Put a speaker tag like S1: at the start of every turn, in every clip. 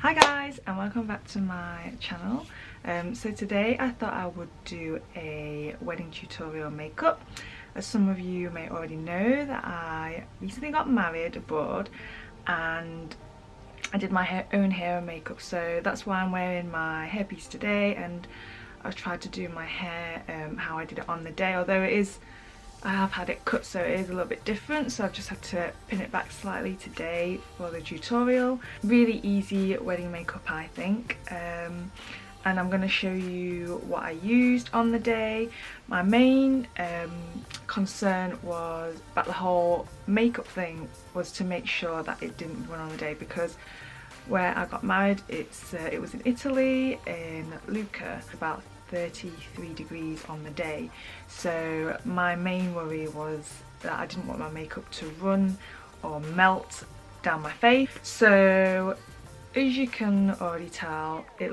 S1: Hi guys, and welcome back to my channel. So today I thought I would do a wedding tutorial makeup. As some of you may already know, that I recently got married abroad and I did my own hair and makeup, so that's why I'm wearing my hairpiece today, and I've tried to do my hair how I did it on the day, although I have had it cut, so it is a little bit different, so I've just had to pin it back slightly today for the tutorial. Really easy wedding makeup, I think, and I'm going to show you what I used on the day. My main concern was about the whole makeup thing was to make sure that it didn't run on the day, because where I got married, it was in Italy, in Lucca, about 33 degrees on the day, so my main worry was that I didn't want my makeup to run or melt down my face. So as you can already tell, I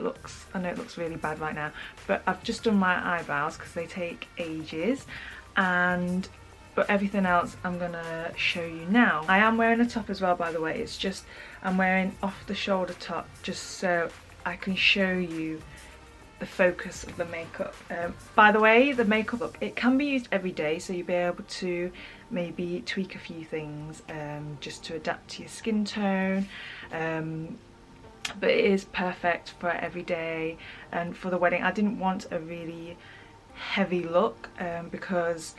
S1: know it looks really bad right now, but I've just done my eyebrows because they take ages, but everything else I'm gonna show you now. I am wearing a top as well, by the way. It's just I'm wearing off the shoulder top just so I can show you the focus of the makeup. By the way, the makeup, it can be used every day, so you'll be able to maybe tweak a few things just to adapt to your skin tone, but it is perfect for every day. And for the wedding, I didn't want a really heavy look because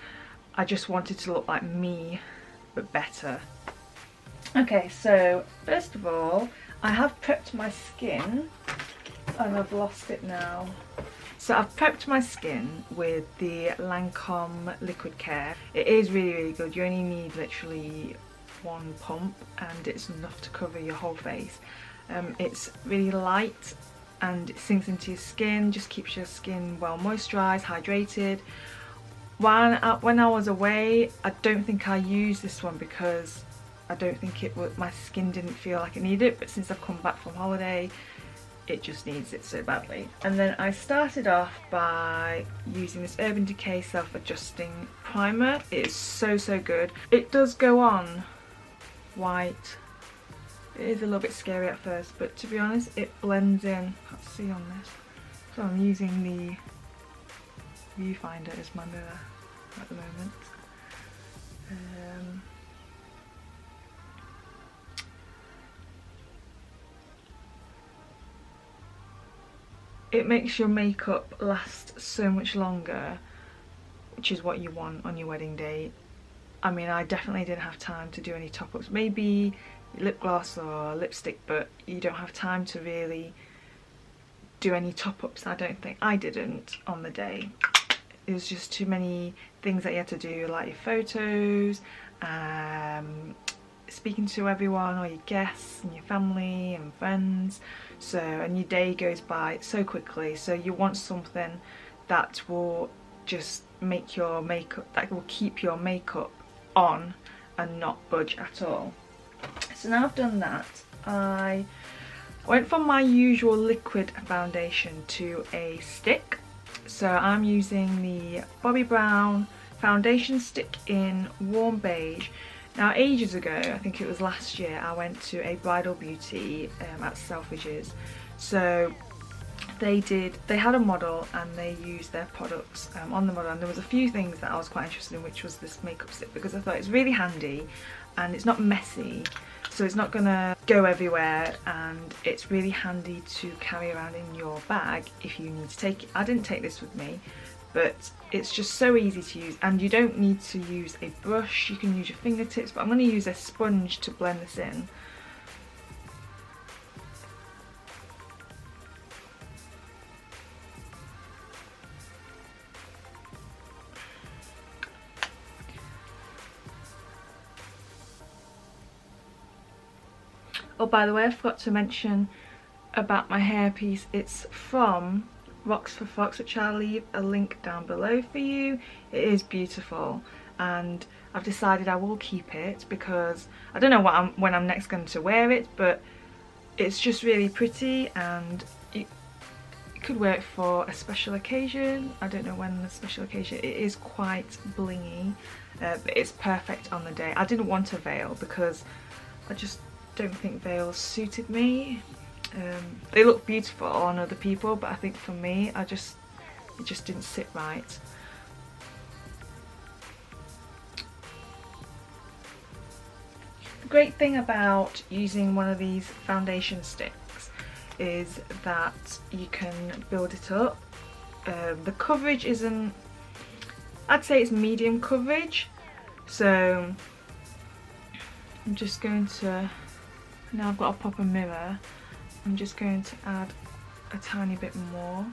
S1: I just wanted to look like me but better. Okay, so first of all, I have prepped my skin and I've lost it now. So I've prepped my skin with the Lancome liquid care. It is really good. You only need literally one pump and it's enough to cover your whole face. It's really light and it sinks into your skin, just keeps your skin well moisturised, hydrated. When I was away, I don't think I used this one because I don't think my skin didn't feel like it needed it, but since I've come back from holiday, it just needs it so badly. And then I started off by using this Urban Decay self-adjusting primer. It is so good. It does go on white. It is a little bit scary at first, but to be honest, it blends in. Can't see on this, so I'm using the viewfinder as my mirror at the moment. It makes your makeup last so much longer, which is what you want on your wedding day. I mean, I definitely didn't have time to do any top-ups. Maybe lip gloss or lipstick, but you don't have time to really do any top-ups. I don't think. I didn't on the day. It was just too many things that you had to do, like your photos, speaking to everyone, or your guests and your family and friends. So, and your day goes by so quickly, so you want something that will just make your makeup, that will keep your makeup on and not budge at all. So now I've done that, I went from my usual liquid foundation to a stick. So I'm using the Bobbi Brown foundation stick in Warm Beige. Now, ages ago, I think it was last year, I went to a bridal beauty at Selfridges. So they had a model and they used their products on the model, and there was a few things that I was quite interested in, which was this makeup stick, because I thought it's really handy and it's not messy, so it's not gonna go everywhere, and it's really handy to carry around in your bag if you need to take it. I didn't take this with me, but it's just so easy to use, and you don't need to use a brush. You can use your fingertips, but I'm going to use a sponge to blend this in. Oh, by the way, I forgot to mention about my hairpiece. It's from Rocks for Fox, which I'll leave a link down below for you. It is beautiful, and I've decided I will keep it because I don't know when I'm next going to wear it, but it's just really pretty, and you could wear it for a special occasion. I don't know when the special occasion. It is quite blingy, but it's perfect on the day. I didn't want a veil because I just don't think veils suited me. They look beautiful on other people, but I think for me, it just didn't sit right. The great thing about using one of these foundation sticks is that you can build it up. The coverage isn't, I'd say it's medium coverage, so I'm just going to, now I've got a proper mirror, I'm just going to add a tiny bit more.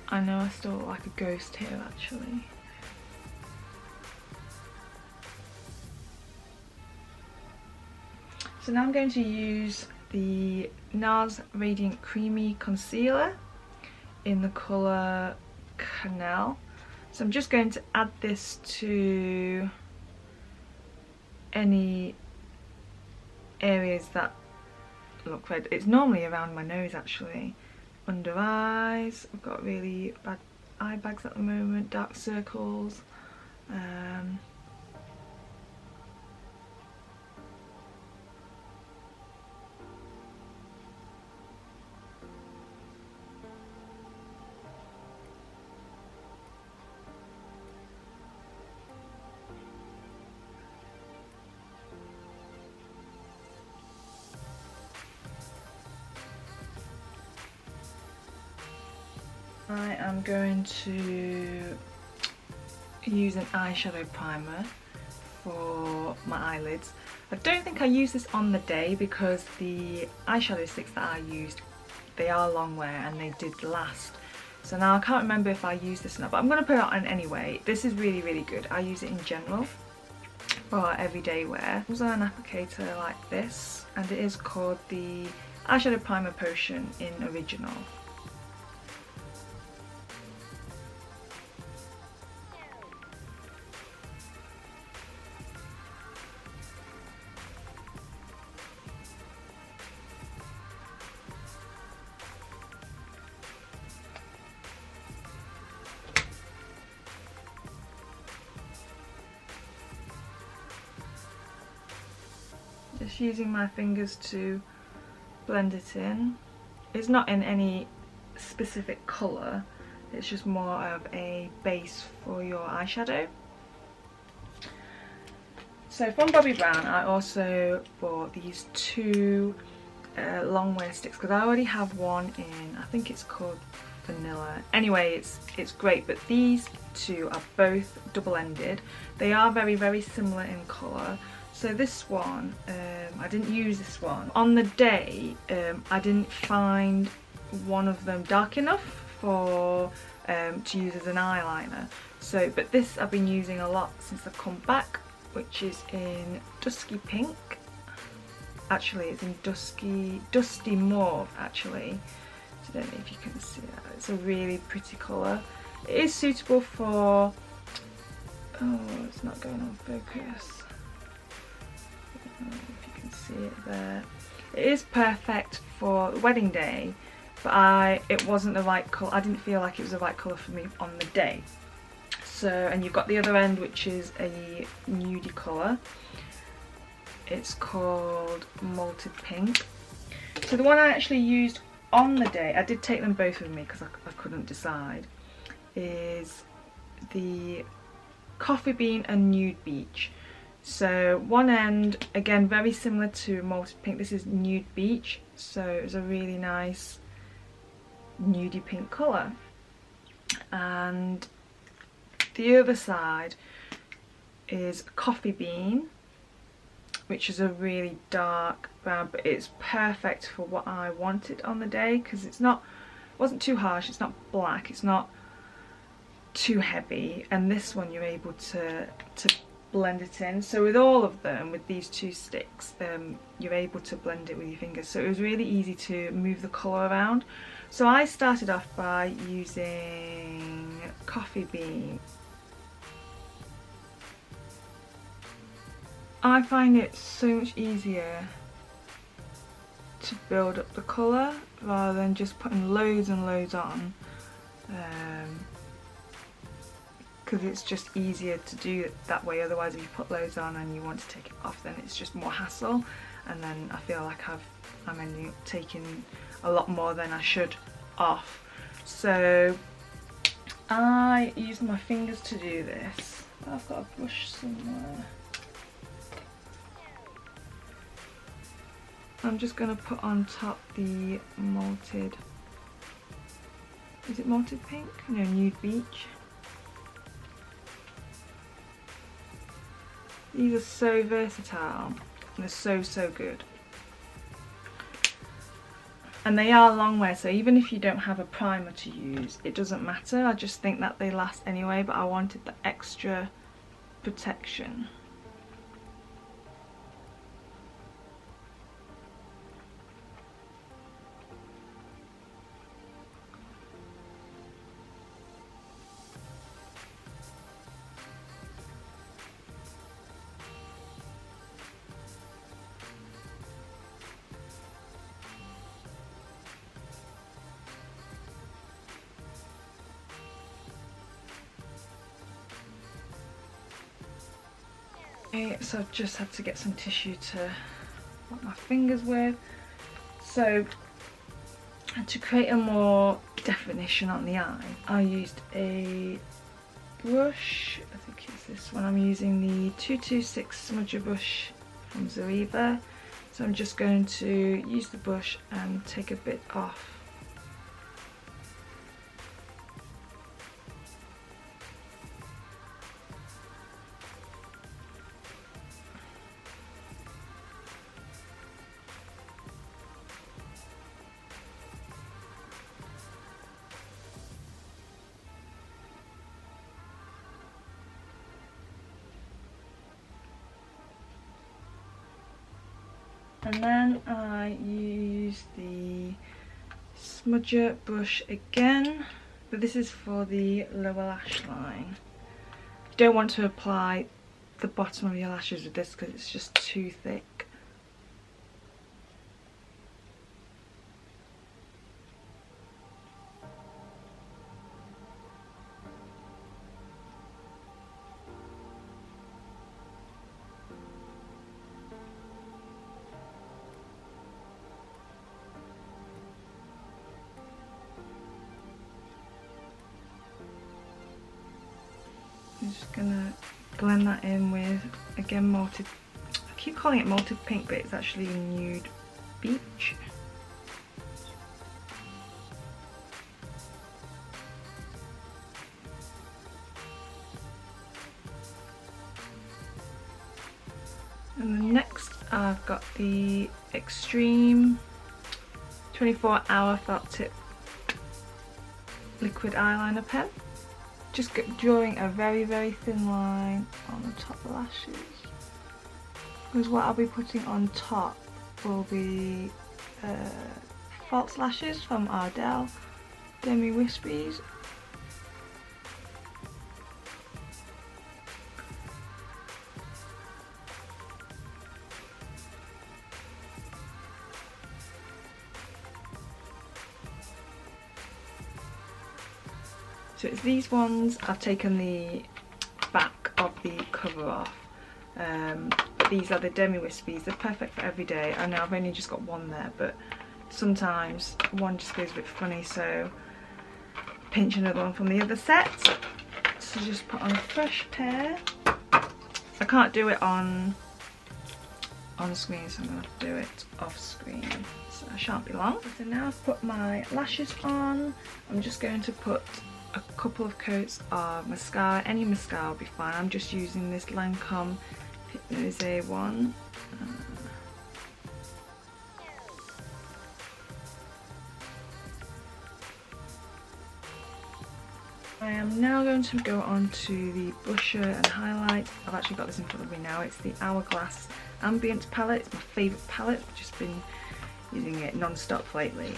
S1: I know I still look like a ghost here actually. So now I'm going to use the Nars Radiant Creamy Concealer in the colour Canal. So I'm just going to add this to any areas that look red. It's normally around my nose actually. Under eyes, I've got really bad eye bags at the moment, dark circles. I am going to use an eyeshadow primer for my eyelids. I don't think I used this on the day because the eyeshadow sticks that I used, they are long wear and they did last. So now I can't remember if I used this or not, but I'm going to put it on anyway. This is really, really good. I use it in general for everyday wear. It was on an applicator like this, and it is called the Eyeshadow Primer Potion in Original. Just using my fingers to blend it in. It's not in any specific colour, it's just more of a base for your eyeshadow. So from Bobbi Brown I also bought these two long wear sticks because I already have one in, I think it's called Vanilla. Anyway, it's great, but these two are both double-ended. They are very, very similar in colour. So this one, I didn't use this one. On the day, I didn't find one of them dark enough for to use as an eyeliner. So, but this I've been using a lot since I've come back, which is in Dusky Pink. Actually, it's in Dusty Mauve, actually. So I don't know if you can see that. It's a really pretty colour. It is suitable for, oh, it's not going on focus. If you can see it there. It is perfect for wedding day, but it wasn't the right colour. I didn't feel like it was the right colour for me on the day. So, and you've got the other end, which is a nudie colour. It's called Malted Pink. So the one I actually used on the day, I did take them both with me because I couldn't decide, is the CoffeeBean and Nude Beige. So one end, again, very similar to Malted Pink. This is Nude Beige, so it's a really nice nudie pink colour. And the other side is CoffeeBean, which is a really dark brown, but it's perfect for what I wanted on the day because it wasn't too harsh, it's not black, it's not too heavy, and this one you're able to blend it in. So with all of them, with these two sticks, you're able to blend it with your fingers, so it was really easy to move the colour around. So I started off by using CoffeeBean. I find it so much easier to build up the colour rather than just putting loads and loads on, because it's just easier to do it that way. Otherwise, if you put loads on and you want to take it off, then it's just more hassle, and then I feel like I'm ending up taking a lot more than I should off. So I use my fingers to do this. I've got a brush somewhere. I'm just going to put on top the malted, is it malted pink? No, Nude Beige. These are so versatile, they're so good. And they are long wear, so even if you don't have a primer to use, it doesn't matter. I just think that they last anyway, but I wanted the extra protection. Okay, so I've just had to get some tissue to wipe my fingers with. So to create a more definition on the eye, I used a brush, I think it's this one. I'm using the 226 smudger brush from Zoeva. So I'm just going to use the brush and take a bit off. And then I use the smudger brush again, but this is for the lower lash line. You don't want to apply the bottom of your lashes with this because it's just too thick. I'm just gonna blend that in with, again, malted, I keep calling it malted pink, but it's actually Nude Beige. And then next I've got the Extreme 24-hour felt tip liquid eyeliner pen. Just drawing a very thin line on the top lashes, because what I'll be putting on top will be false lashes from Ardell Demi Wispies. So it's these ones. I've taken the back of the cover off. These are the Demi Wispies. They're perfect for every day. I know I've only just got one there, but sometimes one just goes a bit funny, so pinch another one from the other set. So just put on a fresh pair. I can't do it on screen, so I'm going to have to do it off screen. So I shan't be long. So now I've put my lashes on. I'm just going to put a couple of coats of mascara. Any mascara will be fine. I'm just using this Lancome Hypnose one. I am now going to go on to the blusher and highlight. I've actually got this in front of me now. It's the Hourglass Ambient palette. It's my favourite palette. I've just been using it non-stop lately.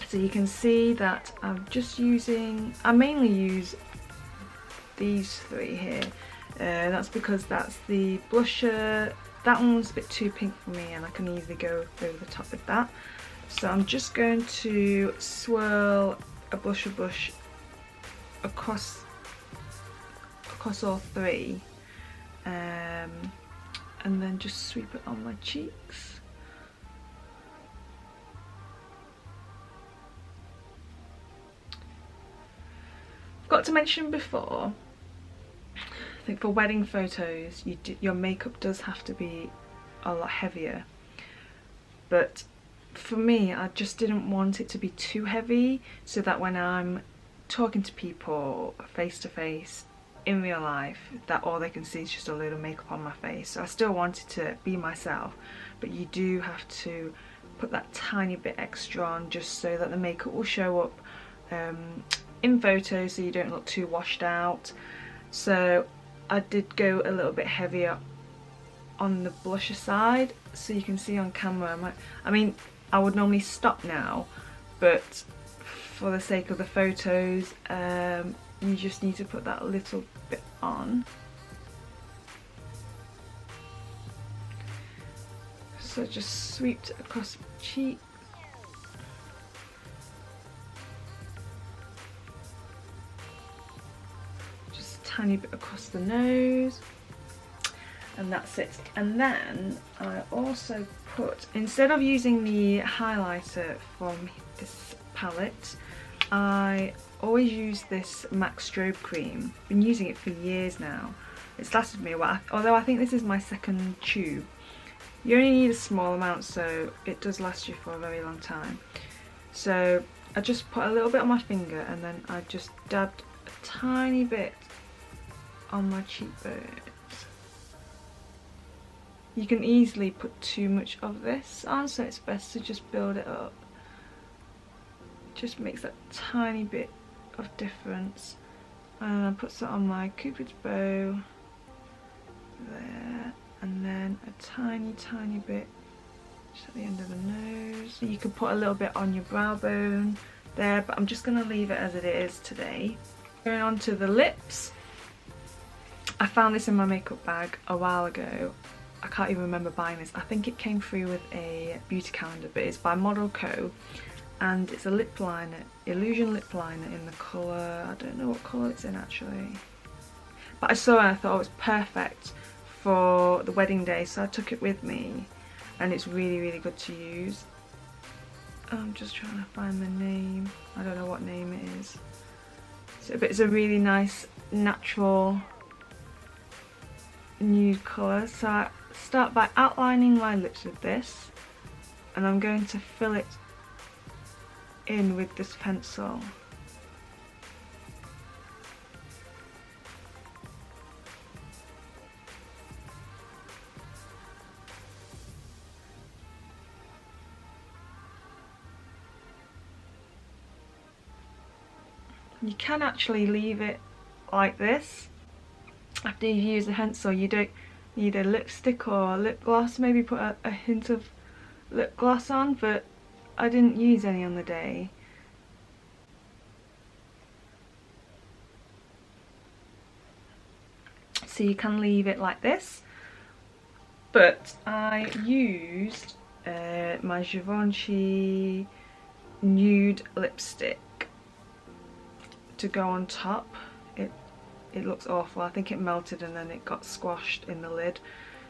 S1: So you can see that I mainly use these three here. That's because that's the blusher. That one was a bit too pink for me and I can easily go over the top with that. So I'm just going to swirl a blusher brush across across all three, and then just sweep it on my cheeks. Got to mention before, I think for wedding photos your makeup does have to be a lot heavier, but for me I just didn't want it to be too heavy, so that when I'm talking to people face to face in real life, that all they can see is just a load of makeup on my face. So I still wanted to be myself, but you do have to put that tiny bit extra on just so that the makeup will show up in photos, so you don't look too washed out. So I did go a little bit heavier on the blusher side, so you can see on camera. I mean, I would normally stop now, but for the sake of the photos, you just need to put that little bit on. So just sweep it across my cheek. Just a tiny bit across the nose. And that's it. And then I also put, instead of using the highlighter from this palette, I always use this MAC Strobe Cream. Been using it for years now. It's lasted me a while, although I think this is my second tube. You only need a small amount, so it does last you for a very long time. So I just put a little bit on my finger, and then I just dabbed a tiny bit on my cheekbones. You can easily put too much of this on, so it's best to just build it up. Just makes that tiny bit of difference. And I put some on my Cupid's bow there, and then a tiny bit just at the end of the nose. You could put a little bit on your brow bone there, but I'm just going to leave it as it is today. Going on to the lips. I found this in my makeup bag a while ago. I can't even remember buying this. I think it came through with a beauty calendar, but it's by Model Co. And it's a lip liner, Illusion lip liner in the colour, I don't know what colour it's in actually. But I saw it and I thought it was perfect for the wedding day, so I took it with me. And it's really good to use. I'm just trying to find the name. I don't know what name it is. So, but it's a really nice, natural, nude colour. So I start by outlining my lips with this, and I'm going to fill it in with this pencil. You can actually leave it like this. After you've used the pencil, you don't need a lipstick or lip gloss. Maybe put a hint of lip gloss on, but I didn't use any on the day. So you can leave it like this, but I used my Givenchy Nude lipstick to go on top. It looks awful. I think it melted and then it got squashed in the lid.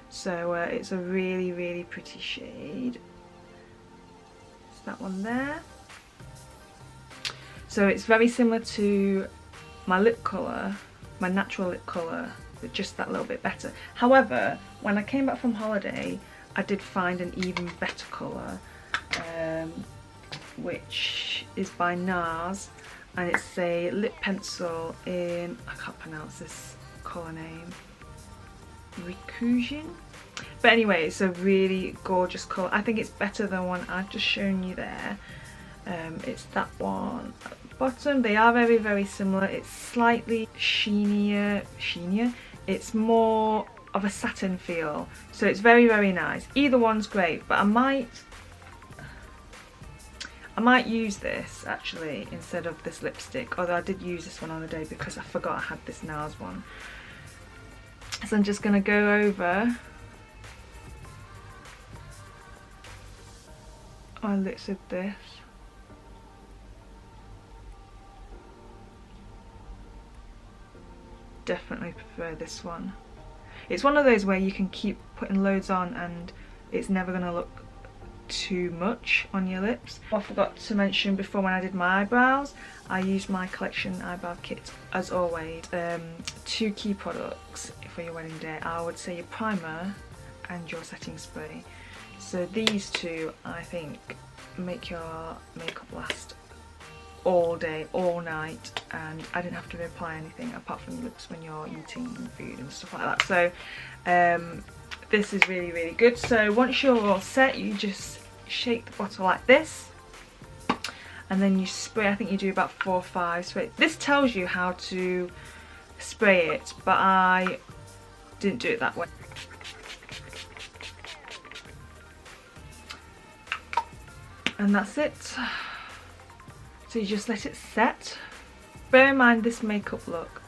S1: So it's a really pretty shade. It's that one there. So it's very similar to my lip colour, my natural lip colour, but just that little bit better. However, when I came back from holiday, I did find an even better colour, which is by Nars. And it's a lip pencil in, I can't pronounce this colour name, Rikugien. But anyway, it's a really gorgeous colour. I think it's better than one I've just shown you there. It's that one at the bottom. They are very similar. It's slightly sheenier. It's more of a satin feel. So it's very nice. Either one's great, but I might use this actually instead of this lipstick, although I did use this one on the day because I forgot I had this Nars one. So I'm just going to go over my lips with this. definitely prefer this one. It's one of those where you can keep putting loads on and it's never going to look too much on your lips. I forgot to mention before, when I did my eyebrows, I used my collection eyebrow kit as always. 2 key products for your wedding day. I would say your primer and your setting spray. So these 2 I think make your makeup last all day, all night, and I didn't have to apply anything apart from your lips when you're eating food and stuff like that. So this is really, really good. So once you're all set, you just shake the bottle like this, and then you spray. I think you do about 4 or 5 sprays. This tells you how to spray it, but I didn't do it that way. And that's it. So you just let it set. Bear in mind, this makeup look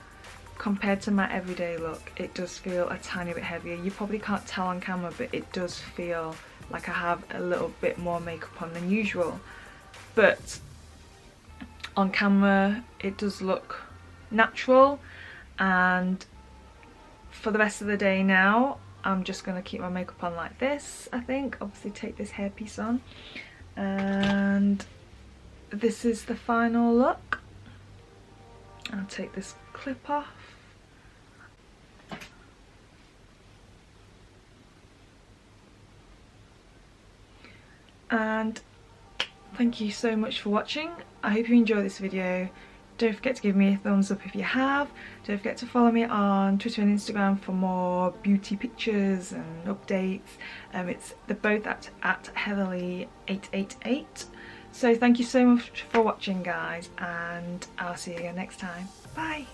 S1: compared to my everyday look, it does feel a tiny bit heavier. You probably can't tell on camera, but it does feel like I have a little bit more makeup on than usual. But on camera it does look natural. And for the rest of the day now, I'm just going to keep my makeup on like this, I think. Obviously take this hairpiece on. And this is the final look. I'll take this clip off. And thank you so much for watching. I hope you enjoyed this video. Don't forget to give me a thumbs up if you have. Don't forget to follow me on Twitter and Instagram for more beauty pictures and updates. They're both at Heatherly888. So thank you so much for watching, guys, and I'll see you again next time. Bye!